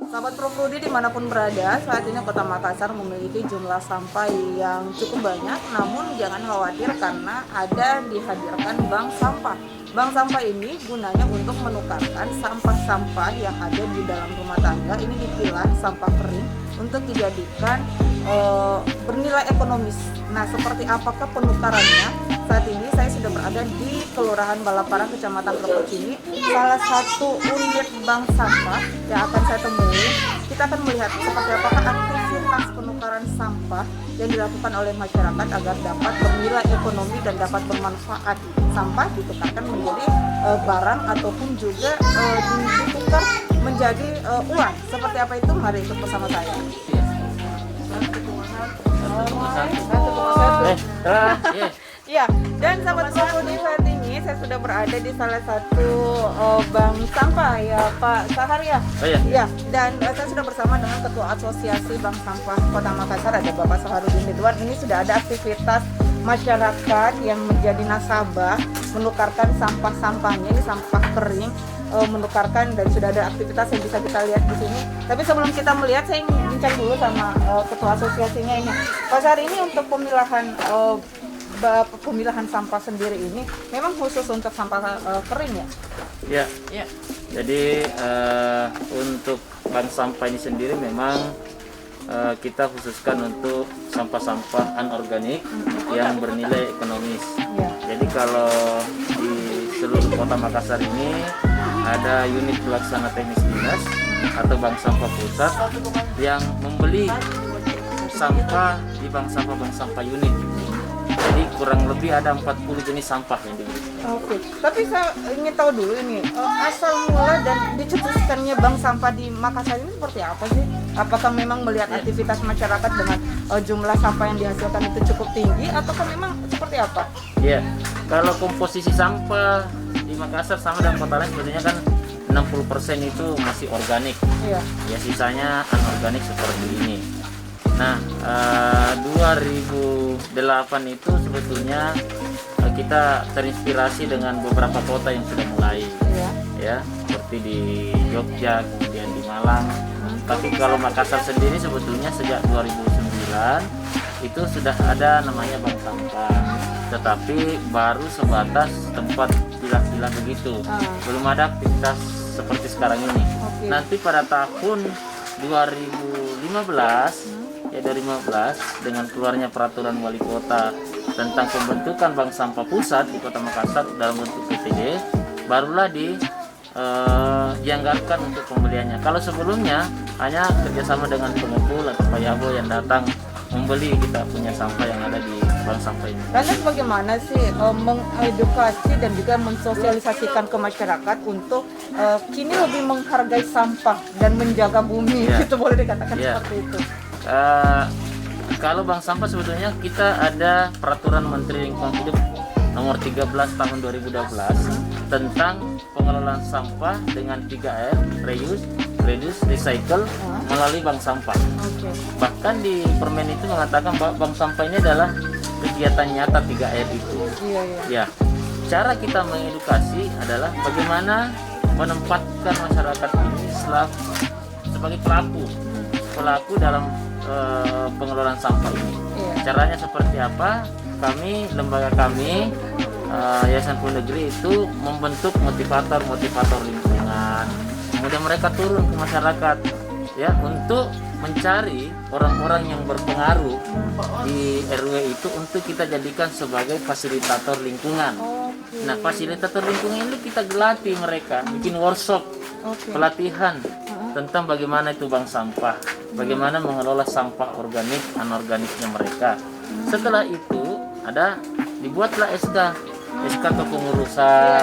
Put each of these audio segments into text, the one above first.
Sahabat Prodi dimanapun berada, saat ini Kota Makassar memiliki jumlah sampah yang cukup banyak. Namun jangan khawatir karena ada dihadirkan bank sampah. Bank sampah ini gunanya untuk menukarkan sampah-sampah yang ada di dalam rumah tangga. Ini dipilah sampah kering untuk dijadikan bernilai ekonomis. Nah, seperti apakah penukarannya? Saat ini saya sudah berada di Kelurahan Balaparang, Kecamatan Kropocini, salah satu unit bank sampah yang akan saya temui. Kita akan melihat seperti apakah aktivitas penukaran sampah yang dilakukan oleh masyarakat agar dapat bernilai ekonomi dan dapat bermanfaat. Sampah ditukarkan menjadi barang ataupun juga ditukar menjadi uang. Seperti apa itu? Mari ikut bersama saya. Ya, dan sahabat Prodi, saat ini saya sudah berada di salah satu bank sampah ya Pak Sahar ya. Oh, iya. Ya, dan saya sudah bersama dengan Ketua Asosiasi Bank Sampah Kota Makassar, ada Bapak Saharudin Ridwan. Ini sudah ada aktivitas masyarakat yang menjadi nasabah menukarkan sampah-sampahnya, ini sampah kering, menukarkan, dan sudah ada aktivitas yang bisa kita lihat di sini. Tapi sebelum kita melihat, saya ingin bincang dulu sama Ketua Asosiasinya ini. Pak Sahar, ini untuk pemilahan sampah sendiri ini memang khusus untuk sampah kering ya? Ya, ya. Jadi untuk bank sampah ini sendiri memang kita khususkan untuk sampah-sampah anorganik yang bernilai ekonomis. Ya. Jadi kalau di seluruh Kota Makassar ini ada unit pelaksana teknis dinas atau bank sampah pusat yang membeli sampah di bank sampah unit. Jadi kurang lebih ada 40 jenis sampah yang dibeli. Oke, tapi saya ingin tahu dulu ini asal mula dan dicetuskannya bank sampah di Makassar ini seperti apa sih? Apakah memang melihat aktivitas masyarakat dengan jumlah sampah yang dihasilkan itu cukup tinggi, ataukah memang seperti apa? Ya, kalau komposisi sampah di Makassar sama dengan kota lain sebetulnya kan 60% itu masih organik. Iya. Ya, sisanya anorganik seperti ini. Nah, 2008 itu sebetulnya kita terinspirasi dengan beberapa kota yang sudah mulai, ya, seperti di Jogja, kemudian di Malang. Tapi kalau Makassar sendiri sebetulnya sejak 2009 itu sudah ada namanya bank sampah, tetapi baru sebatas tempat pilah-pilah begitu, belum ada aktivitas seperti sekarang ini. Nanti pada tahun 2015 dengan keluarnya peraturan wali kota tentang pembentukan bank sampah pusat di Kota Makassar dalam bentuk PTD, barulah dianggarkan untuk pembeliannya. Kalau sebelumnya hanya kerjasama dengan pengepul atau payabo yang datang membeli kita punya sampah yang ada di bank sampah ini. Lantas bagaimana sih mengedukasi dan juga mensosialisasikan ke masyarakat untuk kini lebih menghargai sampah dan menjaga bumi, itu boleh dikatakan seperti itu? Kalau bank sampah sebetulnya kita ada peraturan Menteri Lingkungan Hidup nomor 13 tahun 2012 tentang pengelolaan sampah dengan 3R, reuse, reduce, recycle melalui bank sampah. Bahkan di permen itu mengatakan bahwa bank sampah ini adalah kegiatan nyata 3R itu. Ya, cara kita mengedukasi adalah bagaimana menempatkan masyarakat ini sebagai pelaku dalam pengelolaan sampah ini. Caranya seperti apa? Lembaga kami, Yayasan Pun Negeri itu membentuk motivator lingkungan. Kemudian mereka turun ke masyarakat, ya, untuk mencari orang-orang yang berpengaruh di RW itu untuk kita jadikan sebagai fasilitator lingkungan. Nah, fasilitator lingkungan ini kita gelatih mereka, bikin workshop, pelatihan tentang bagaimana itu bank sampah, bagaimana mengelola sampah organik, anorganiknya mereka. Setelah itu dibuatlah SK kepengurusan,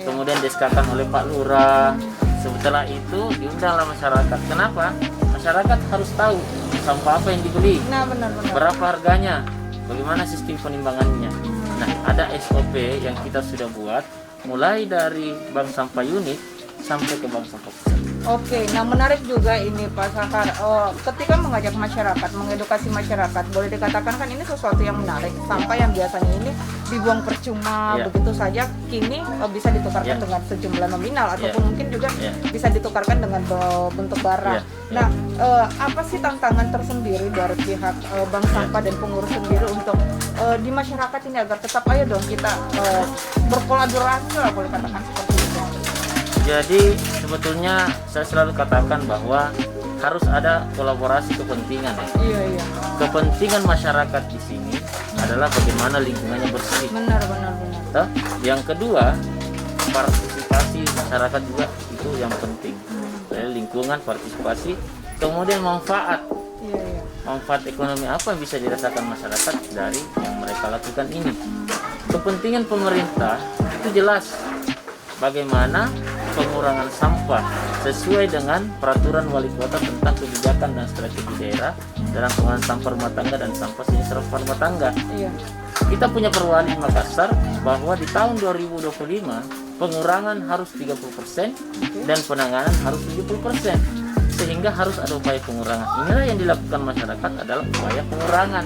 kemudian di-SK-kan oleh Pak Lurah. Setelah itu diundanglah masyarakat. Kenapa? Masyarakat harus tahu sampah apa yang dibeli, berapa harganya, bagaimana sistem penimbangannya. Nah, ada SOP yang kita sudah buat, mulai dari bank sampah unit sampai ke bank sampah pusat. Oke, nah menarik juga ini Pak Sahar. Ketika mengajak masyarakat, mengedukasi masyarakat, boleh dikatakan kan ini sesuatu yang menarik. Sampah yang biasanya ini dibuang percuma begitu saja, kini bisa ditukarkan dengan sejumlah nominal ataupun mungkin juga bisa ditukarkan dengan bentuk barang. Nah, apa sih tantangan tersendiri dari pihak bank sampah dan pengurus sendiri untuk di masyarakat ini agar tetap ayo dong kita berkolaborasi lah, boleh katakan seperti itu. Jadi sebetulnya saya selalu katakan bahwa harus ada kolaborasi kepentingan. Iya. Kepentingan masyarakat di sini adalah bagaimana lingkungannya bersih. Benar. Toh? Yang kedua, partisipasi masyarakat juga itu yang penting. Lingkungan, partisipasi, kemudian manfaat. Iya. Manfaat ekonomi apa yang bisa dirasakan masyarakat dari yang mereka lakukan ini. Kepentingan pemerintah itu jelas, bagaimana pengurangan sampah sesuai dengan peraturan wali kota tentang kebijakan dan strategi daerah dalam pengurangan sampah rumah tangga dan sampah jenis sampah rumah tangga. Iya. Kita punya perwali Makassar bahwa di tahun 2025 pengurangan harus 30% dan penanganan harus 70%, sehingga harus ada upaya pengurangan. Inilah yang dilakukan masyarakat adalah upaya pengurangan,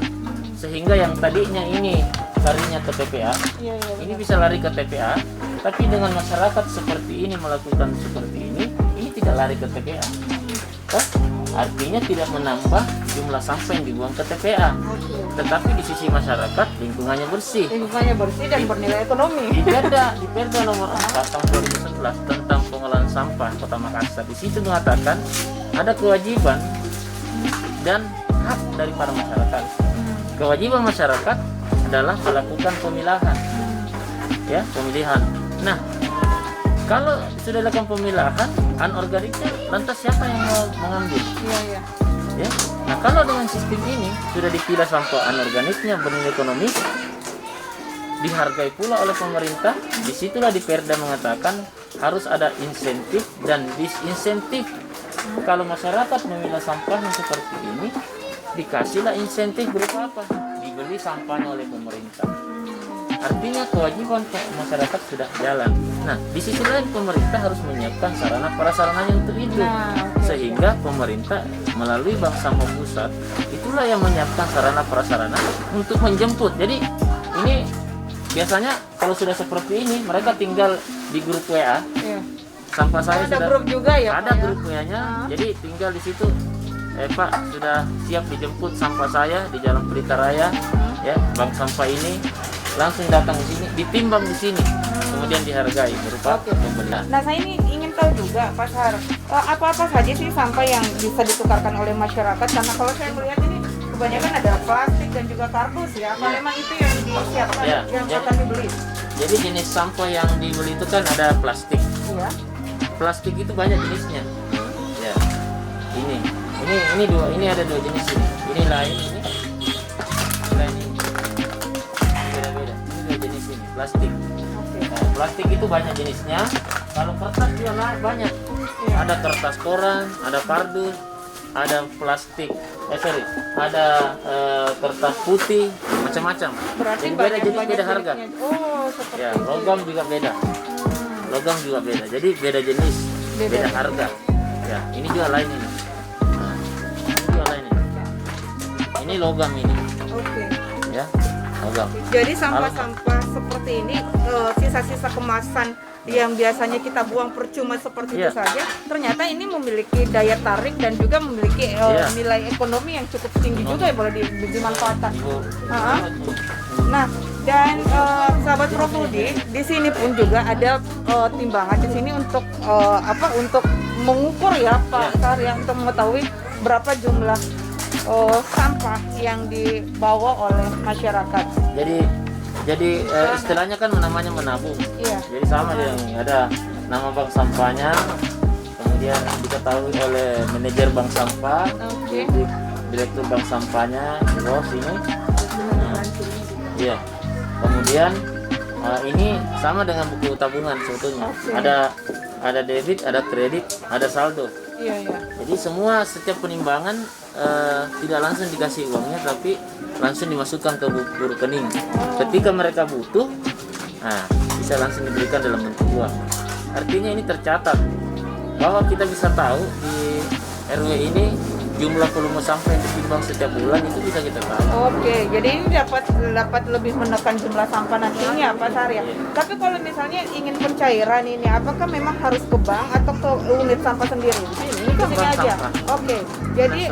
sehingga yang tadinya ini larinya ke TPA, Iya. ini bisa lari ke TPA, tapi dengan masyarakat seperti ini melakukan seperti ini tidak lari ke TPA. Toh? Artinya tidak menambah jumlah sampah yang dibuang ke TPA, tetapi di sisi masyarakat lingkungannya bersih. Lingkungannya bersih dan bernilai ekonomi. Di Perda nomor 4 tahun 2011 tentang pengelolaan sampah Kota Makassar, di situ mengatakan ada kewajiban dan hak daripada masyarakat. Kewajiban masyarakat adalah melakukan pemilahan, ya, pemilihan. Nah, kalau sudah dilakukan pemilahan anorganiknya, lantas siapa yang mau mengambil? Iya. Ya. Nah, kalau dengan sistem ini sudah dipilah sampah anorganiknya bernilai ekonomi, dihargai pula oleh pemerintah, disitulah di Perda mengatakan harus ada insentif dan disinsentif. Kalau masyarakat memilah sampahnya seperti ini, dikasihlah insentif berupa apa? Dibeli sampahnya oleh pemerintah. Artinya kewajiban masyarakat sudah jalan. Nah, di sisi lain pemerintah harus menyiapkan sarana prasarananya untuk itu. Sehingga pemerintah melalui Bank Sampah Pusat itulah yang menyiapkan sarana prasarana untuk menjemput. Jadi ini biasanya kalau sudah seperti ini mereka tinggal di grup WA. Iya. Sampah saya Ada sudah grup juga ya? ada Pak, ya? grup WA-nya. Jadi tinggal di situ, Pak sudah siap dijemput sampah saya di Jalan Pelita Raya, ya, bank sampah ini. Langsung datang di sini, ditimbang di sini, kemudian dihargai berupa pembelian. Nah, saya ini ingin tahu juga, Pak Sar, apa-apa saja sih sampah yang bisa ditukarkan oleh masyarakat? Karena kalau saya melihat ini kebanyakan ada plastik dan juga kardus ya. Apa memang itu yang disiapkan, yang akan dibeli? Jadi jenis sampah yang dibeli itu kan ada plastik. Iya. Plastik itu banyak jenisnya. Ya, ini ada dua jenis ini. Ini lain ini. Plastik. Nah, plastik itu banyak jenisnya. Kalau kertas juga banyak. Ada kertas koran, ada kardus, ada plastik. Ada kertas putih, macam-macam. Berarti jadi beda, jadi beda harga. Oh, seperti Ya, itu. logam juga beda. Logam juga beda. Jadi beda jenis, beda harga. Ya, ini juga lain ini. Nah, ini juga lain ini. Ini logam ini. Oke. Ya, logam. Jadi sampah-sampah seperti ini, sisa-sisa kemasan yang biasanya kita buang percuma seperti itu saja, ternyata ini memiliki daya tarik dan juga memiliki nilai ekonomi yang cukup tinggi juga ya, boleh dimanfaatkan. Nah, dan sahabat Profudi, di sini pun juga ada timbangan di sini untuk untuk mengukur ya Pak Sar, yang untuk mengetahui berapa jumlah sampah yang dibawa oleh masyarakat. Jadi istilahnya kan namanya menabung. Iya. Jadi sama dia nih, ada nama bank sampahnya, kemudian diketahui oleh manajer bank sampah, direktur bank sampahnya di bawah sini. Iya. Kemudian ini sama dengan buku tabungan sebetulnya. Ada debit, ada kredit, ada saldo. Iya. Jadi semua setiap penimbangan tidak langsung dikasih uangnya, tapi langsung dimasukkan ke buku rekening. Ketika mereka butuh, bisa langsung diberikan dalam bentuk uang. Artinya ini tercatat bahwa kita bisa tahu di RW ini jumlah volume sampah yang ditimbang setiap bulan itu bisa kita tahu. Oke, jadi ini dapat lebih menekan jumlah sampah nantinya Pak Sar ya. Tapi kalau misalnya ingin pencairan ini, apakah memang harus ke bank atau ke unit sampah sendiri? Ini ke Ke sini bank aja. sampah. Oke, jadi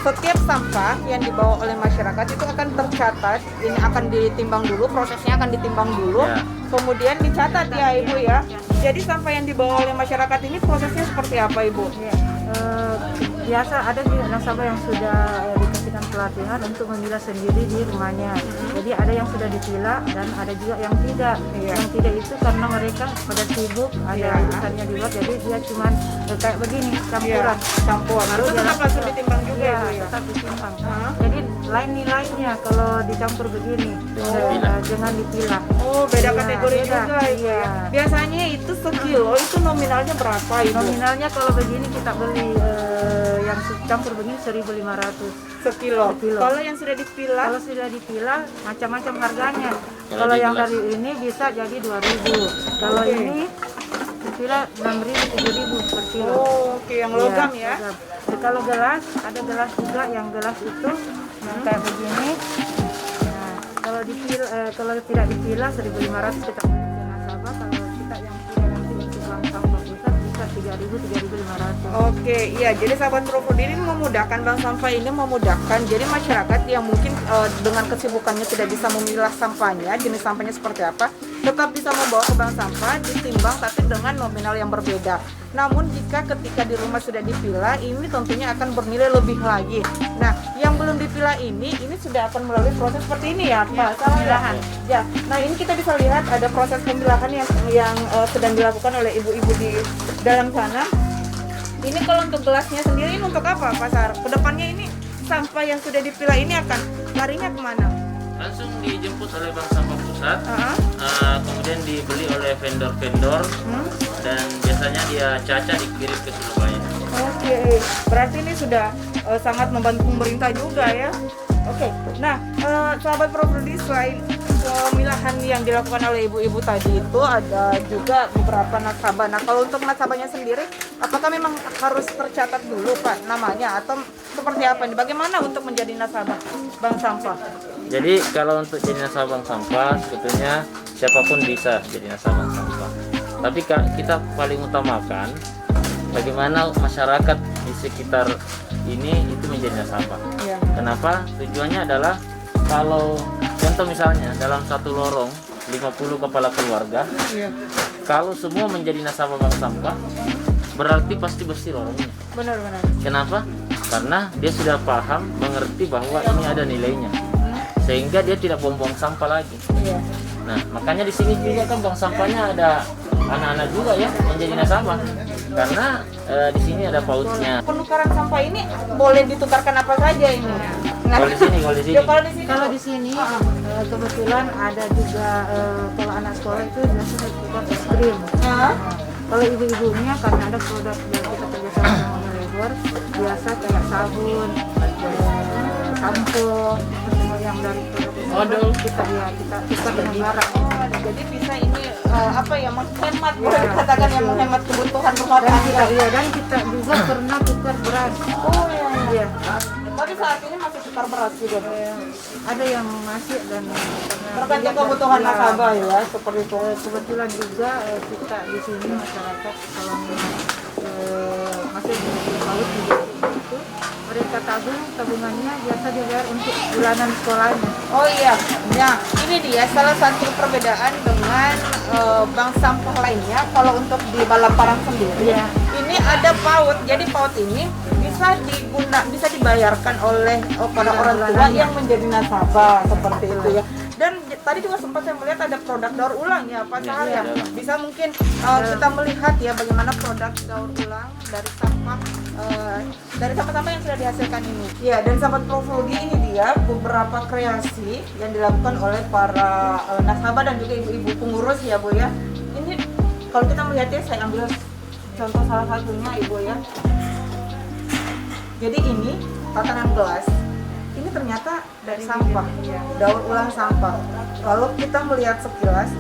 setiap sampah yang dibawa oleh masyarakat itu akan tercatat. Ini akan ditimbang dulu, prosesnya akan ditimbang dulu, Ya. kemudian dicatat ya Ibu ya. Jadi sampah yang dibawa oleh masyarakat ini prosesnya seperti apa Ibu? Ya, biasa ada juga nasabah yang sudah dikasihkan pelatihan untuk memilah sendiri di rumahnya. Jadi ada yang sudah dipilah dan ada juga yang tidak. Iya. Yang tidak itu karena mereka pada sibuk, ada Iya. urusannya di luar, jadi dia cuma kayak begini campuran. Campur. Baru Itu dia tetap langsung langsung- ditimbang juga Iya, Ibu ya. tetap ditimbang. Hah? Jadi lain nilainya kalau dicampur begini dengan dipilah. Oh, beda Iya, kategori beda. juga Ibu ya. Iya. Biasanya itu sekilo itu nominalnya berapa Ibu? Nominalnya kalau begini kita beli yang campur begini 1.500. Sekilo. Sekilo. Kalau yang sudah dipilah, Kalau sudah dipilah macam-macam harganya. Kalau Kalau di yang gelas. dari ini bisa jadi 2.000. Kalau Oke. ini dipilah 6.000, 7.000 per kilo. oh, oke yang logam ya. Logam. Jadi kalau gelas, ada gelas juga yang gelas itu yang kayak begini. Nah, kalau kalau tidak dipilah 1.500 kita beli ke nasabah. Kalau kita yang pilah nanti untuk bank sampah pusat bisa 3.000, 3.500. Oke, iya. Jadi sahabat Profodi ini memudahkan, bank sampah ini memudahkan. Jadi masyarakat yang mungkin dengan kesibukannya tidak bisa memilah sampahnya, jenis sampahnya seperti apa, tetap bisa membawa ke bank sampah, ditimbang tapi dengan nominal yang berbeda. Namun jika ketika di rumah sudah dipilah, ini tentunya akan bernilai lebih lagi. Nah, yang belum dipilah ini sudah akan melalui proses seperti ini ya, Pak. Pemilahan. Ya. Nah, ini kita bisa lihat ada proses pemilahan yang sedang dilakukan oleh ibu-ibu di dalam sana. Ini kalau untuk gelasnya sendiri ini untuk apa, Pak Sar? Kedepannya ini sampah yang sudah dipilah ini akan larinya kemana? Langsung dijemput oleh bank sampah pusat, Ah, kemudian dibeli oleh vendor-vendor dan biasanya dia caca dikirim ke Surabaya. Oke, berarti ini sudah sangat membantu pemerintah juga ya. Oke, nah sahabat Profodi, selain pemilahan yang dilakukan oleh ibu-ibu tadi itu ada juga beberapa nasabah. Nah, kalau untuk nasabahnya sendiri, apakah memang harus tercatat dulu Pak namanya atau seperti apa nih? Bagaimana untuk menjadi nasabah bank sampah? Jadi kalau untuk jadi nasabah bank sampah sebetulnya siapapun bisa jadi nasabah bank sampah. Tapi kita paling utamakan bagaimana masyarakat di sekitar ini itu menjadi nasabah. Ya. Kenapa? Tujuannya adalah kalau contoh misalnya dalam satu lorong 50 kepala keluarga, Iya. kalau semua menjadi nasabah bank sampah berarti pasti bersih lorongnya. Benar-benar. Kenapa? Karena dia sudah paham, mengerti bahwa ini ada nilainya, sehingga dia tidak buang-buang sampah lagi. Iya. Nah, makanya di sini juga kan bank sampahnya ada anak-anak juga ya yang jadi nasabah, karena di sini ada pautnya. Penukaran sampah ini boleh ditukarkan apa saja ini? Nah, Kalau di sini, kalau di sini. ya, kalau di sini, Kalau di sini kebetulan ada juga kalau anak sekolah itu biasanya tukar es krim. Ya. Kalau ibu-ibunya karena ada produk yang kita kerjasama sama Unilever, biasa kayak sabun, sampo, semua yang dari produk Odol. kita tukar dengan barang. Oh, jadi bisa ini apa ya, menghemat, boleh Iya, dikatakan yang betul. menghemat kebutuhan rumah Dan kita tangga. dan kita juga pernah tukar beras. Oh iya. Iya. Tapi saat ini masih tukar beras juga. Ada yang masih dan Tergantung kebutuhan Iya. nasabah ya, seperti itu. Kebetulan juga kita di sini masyarakat kalau memang masih di paut juga itu mereka tabungannya biasa dibayar untuk bulanan sekolahnya. Oh iya, nah ini dia salah satu perbedaan dengan bank sampah lainnya. Kalau untuk di Balaparang sendiri, Iya. ini ada PAUD. Jadi PAUD ini bisa dibayarkan oleh para orang tua yang menjadi nasabah seperti itu ya. Dan tadi juga sempat saya melihat ada produk daur ulang ya Pak Sahar ya. Iya, iya. Bisa mungkin kita melihat ya bagaimana produk daur ulang dari sampah yang sudah dihasilkan ini. Ya, dan sahabat Profodi, ini dia beberapa kreasi yang dilakukan oleh para nasabah dan juga ibu-ibu pengurus ya Bu ya. Ini kalau kita melihatnya, saya ambil contoh salah satunya Ibu ya. Jadi ini tatanan gelas. Ini ternyata dari sampah, daur ulang sampah. Kalau kita melihat sekilas,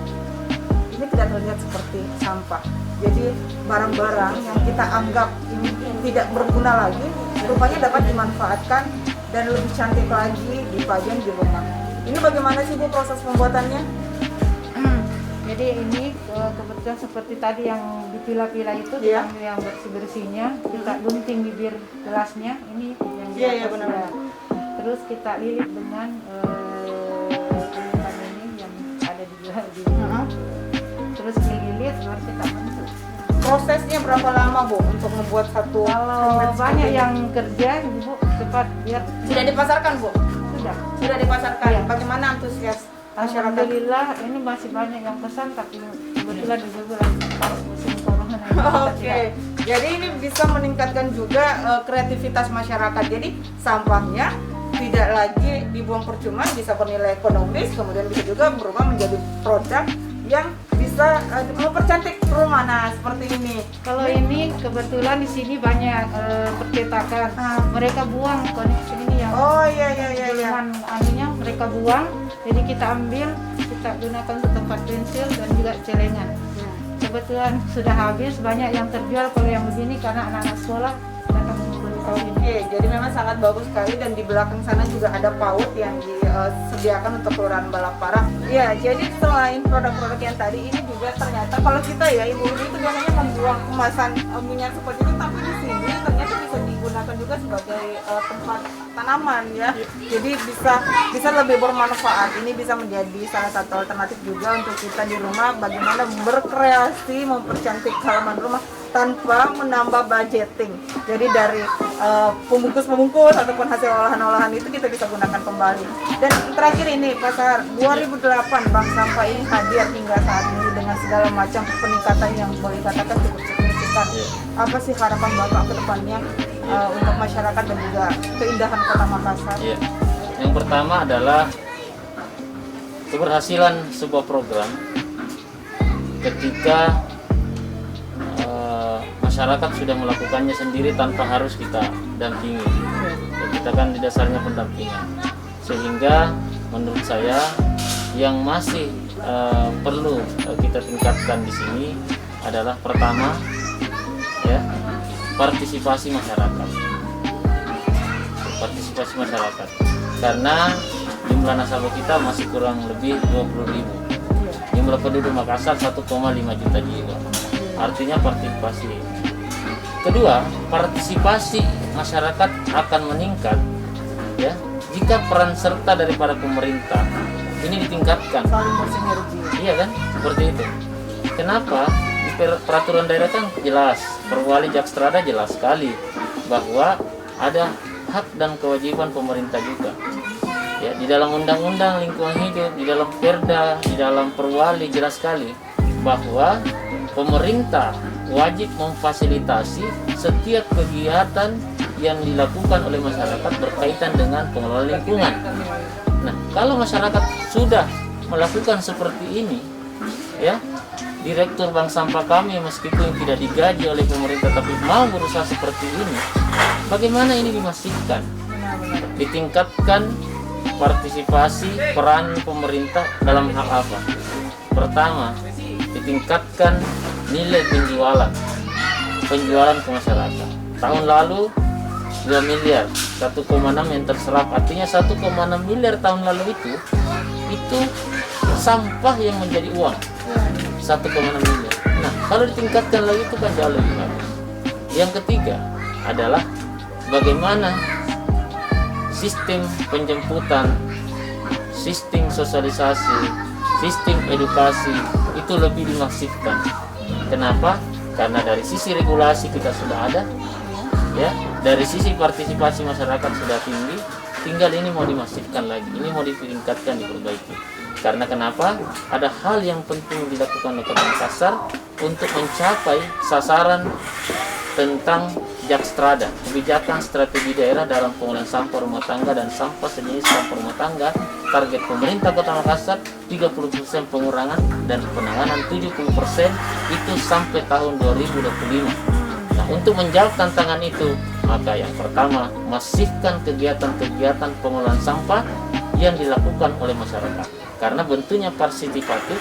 ini tidak terlihat seperti sampah. Jadi barang-barang yang kita anggap ini tidak berguna lagi, rupanya dapat dimanfaatkan dan lebih cantik lagi dipajang di rumah. Ini bagaimana sih Bu proses pembuatannya? Jadi ini kebetulan seperti tadi yang dipilah-pilah itu, Iya. diambil yang bersih-bersihnya, kita gunting bibir gelasnya, ini yang di Iya, iya, atas benar. ya. Terus kita lilit dengan lilitan ini yang ada di terus dililit baru kita bentuk. Prosesnya berapa lama Bu untuk membuat satu Kalau handmade banyak seperti yang kerja, Ibu cepat biar ini? Sudah dipasarkan Bu? sudah. Sudah dipasarkan. Iya. Bagaimana antusias masyarakat? Alhamdulillah ini masih banyak yang pesan, tapi kebetulan juga lagi musim corona ini kita Oke, tidak. jadi ini bisa meningkatkan juga kreativitas masyarakat. Jadi sampahnya tidak lagi dibuang percuma, bisa bernilai ekonomis, kemudian bisa juga berubah menjadi produk yang bisa mempercantik rumah. Nah, seperti ini. Kalau ini kebetulan di sini banyak percetakan. Mereka buang koneksi ini yang Oh iya iya iya. Iya. gulungan anunya mereka buang. Jadi kita ambil, kita gunakan untuk tempat pensil dan juga celengan. Kebetulan sudah habis, banyak yang terjual kalau yang begini karena anak-anak sekolah datang membeli tahun ini. Oke, jadi memang sangat bagus sekali dan di belakang sana juga ada PAUD yang disediakan untuk kelurahan Balapara. Ya, jadi selain produk-produk yang tadi ini juga ternyata kalau kita ya ibu-ibu itu biasanya membuang kemasan minyak seperti itu, tapi di sini ternyata bisa digunakan juga sebagai tempat tanaman ya. Jadi bisa lebih bermanfaat. Ini bisa menjadi salah satu alternatif juga untuk kita di rumah bagaimana berkreasi mempercantik halaman rumah tanpa menambah budgeting. Jadi dari pembungkus-pembungkus ataupun hasil olahan-olahan itu kita bisa gunakan kembali. Dan terakhir ini pasar 2008 bank sampah ini hadir hingga saat ini dengan segala macam peningkatan yang boleh dikatakan cukup signifikan. Apa sih harapan Bapak ke depannya untuk masyarakat dan juga keindahan Kota Makassar? Iya. Yang pertama adalah keberhasilan sebuah program ketika masyarakat sudah melakukannya sendiri tanpa harus kita dampingi. Ya, kita kan di dasarnya pendampingan. Sehingga menurut saya yang masih perlu kita tingkatkan di sini adalah pertama ya partisipasi masyarakat. Partisipasi masyarakat. Karena jumlah nasabah kita masih kurang lebih 20.000. Jumlah penduduk Makassar 1,5 juta jiwa. Artinya partisipasi. Kedua, partisipasi masyarakat akan meningkat ya jika peran serta daripada pemerintah ini ditingkatkan. Saling bersinergi. Iya kan? Seperti itu. Kenapa? Di peraturan daerah kan jelas, Perwali Jakstrada jelas sekali bahwa ada hak dan kewajiban pemerintah juga. Ya, di dalam undang-undang lingkungan hidup, di dalam Perda, di dalam Perwali jelas sekali bahwa pemerintah wajib memfasilitasi setiap kegiatan yang dilakukan oleh masyarakat berkaitan dengan pengelolaan lingkungan. Nah, kalau masyarakat sudah melakukan seperti ini, ya, Direktur Bank Sampah kami meskipun tidak digaji oleh pemerintah tapi mau berusaha seperti ini, bagaimana ini dimasifkan? Ditingkatkan partisipasi peran pemerintah dalam hal apa? Pertama, ditingkatkan nilai penjualan ke masyarakat. Tahun lalu 2 miliar, 1,6 yang terserap, artinya 1,6 miliar tahun lalu itu sampah yang menjadi uang, 1,6 miliar. Nah, kalau ditingkatkan lagi itu kan jauh lebih bagus. Yang ketiga adalah bagaimana sistem penjemputan, sistem sosialisasi, sistem edukasi itu lebih dimasifkan. Kenapa? Karena dari sisi regulasi kita sudah ada, ya, dari sisi partisipasi masyarakat sudah tinggi, tinggal ini mau dimasifkan lagi, ini mau ditingkatkan, diperbaiki. Karena kenapa? Ada hal yang penting dilakukan oleh Kota Makassar untuk mencapai sasaran tentang Jakstrada, kebijakan strategi daerah dalam pengelolaan sampah rumah tangga dan sampah sejenis sampah rumah tangga. Target pemerintah Kota Makassar 30% pengurangan dan penanganan 70% itu sampai tahun 2025. Nah, untuk menjawab tantangan itu, maka yang pertama, masifkan kegiatan-kegiatan pengelolaan sampah yang dilakukan oleh masyarakat. Karena bentuknya partisipatif,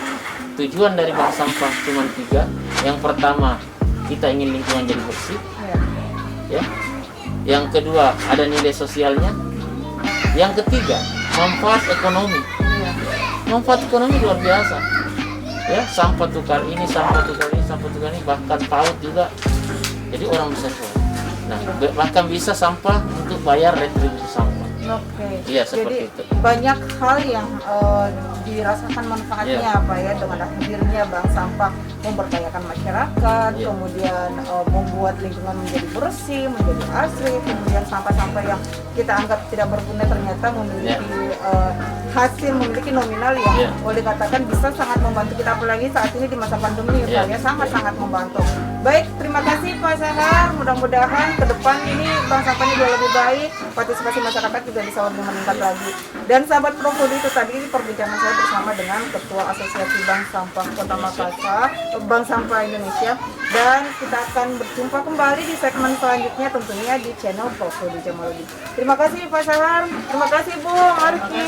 tujuan dari bank sampah cuma 3. Yang pertama, kita ingin lingkungan jadi bersih, ya. Yang kedua, ada nilai sosialnya. Yang ketiga, manfaat ekonomi. Iya. Manfaat ekonomi luar biasa. Ya, sampah tukar ini, sampah tukar ini, sampah tukar ini, bahkan PAUD juga. Jadi orang bisa jual. Nah, bahkan bisa sampah untuk bayar retribusi sampah. Oke. Iya, seperti Jadi itu. banyak hal yang dirasakan manfaatnya Iya. apa ya dengan hadirnya bank sampah, memberdayakan masyarakat, Iya. kemudian membuat lingkungan menjadi bersih, menjadi asri, kemudian sampah-sampah yang kita anggap tidak berguna ternyata memiliki hasil, memiliki nominal yang Iya. boleh katakan bisa sangat membantu kita, apalagi saat ini di masa pandemi ya Pak Iya. ya, sangat-sangat membantu. Baik, terima kasih Pak Sahar. Mudah-mudahan ke depan ini bank sampahnya jauh lebih baik, partisipasi masyarakat juga bisa lebih meningkat lagi. Dan sahabat Profudi, itu tadi perbincangan saya bersama dengan Ketua Asosiasi Bank Sampah Kota Makassar, Bank Sampah Indonesia. Dan kita akan berjumpa kembali di segmen selanjutnya tentunya di channel Profudi Jamaludin. Terima kasih Pak Sahar, terima kasih Bu Marki.